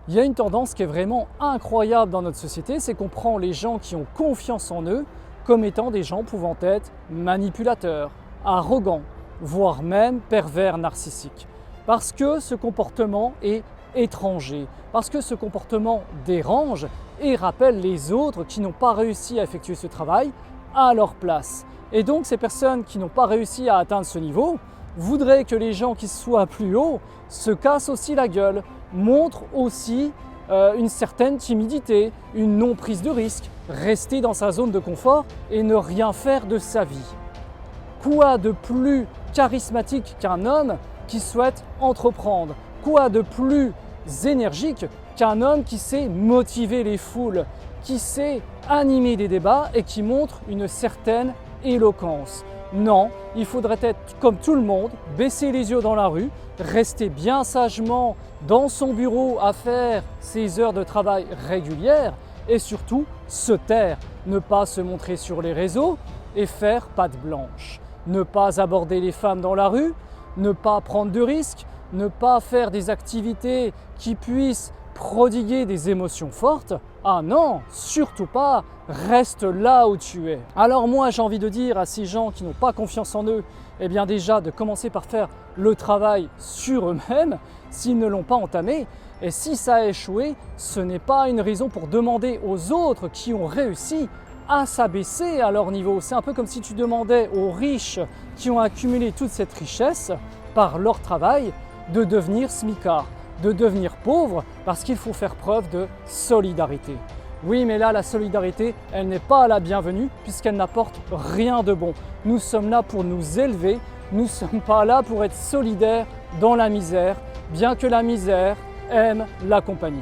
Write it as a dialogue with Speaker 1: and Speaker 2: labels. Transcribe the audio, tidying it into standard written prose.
Speaker 1: Il y a une tendance qui est vraiment incroyable dans notre société, c'est qu'on prend les gens qui ont confiance en eux comme étant des gens pouvant être manipulateurs, arrogants, voire même pervers narcissiques. Parce que ce comportement est étranger, parce que ce comportement dérange et rappelle les autres qui n'ont pas réussi à effectuer ce travail à leur place. Et donc ces personnes qui n'ont pas réussi à atteindre ce niveau voudraient que les gens qui soient plus hauts se cassent aussi la gueule, montrent aussi une certaine timidité, une non-prise de risque, rester dans sa zone de confort et ne rien faire de sa vie. Quoi de plus charismatique qu'un homme qui souhaite entreprendre? Quoi de plus énergique qu'un homme qui sait motiver les foules, qui sait animer des débats et qui montre une certaine éloquence? Non, il faudrait être comme tout le monde, baisser les yeux dans la rue, rester bien sagement dans son bureau à faire ses heures de travail régulières et surtout se taire, ne pas se montrer sur les réseaux et faire patte blanche. Ne pas aborder les femmes dans la rue, ne pas prendre de risques, ne pas faire des activités qui puissent prodiguer des émotions fortes. Ah non, surtout pas, reste là où tu es. Alors moi j'ai envie de dire à ces gens qui n'ont pas confiance en eux, eh bien déjà de commencer par faire le travail sur eux-mêmes s'ils ne l'ont pas entamé. Et si ça a échoué, ce n'est pas une raison pour demander aux autres qui ont réussi à s'abaisser à leur niveau. C'est un peu comme si tu demandais aux riches qui ont accumulé toute cette richesse par leur travail de devenir smicards, de devenir pauvres parce qu'il faut faire preuve de solidarité. Oui, mais là, la solidarité, elle n'est pas la bienvenue puisqu'elle n'apporte rien de bon. Nous sommes là pour nous élever, nous ne sommes pas là pour être solidaires dans la misère, bien que la misère aime la compagnie.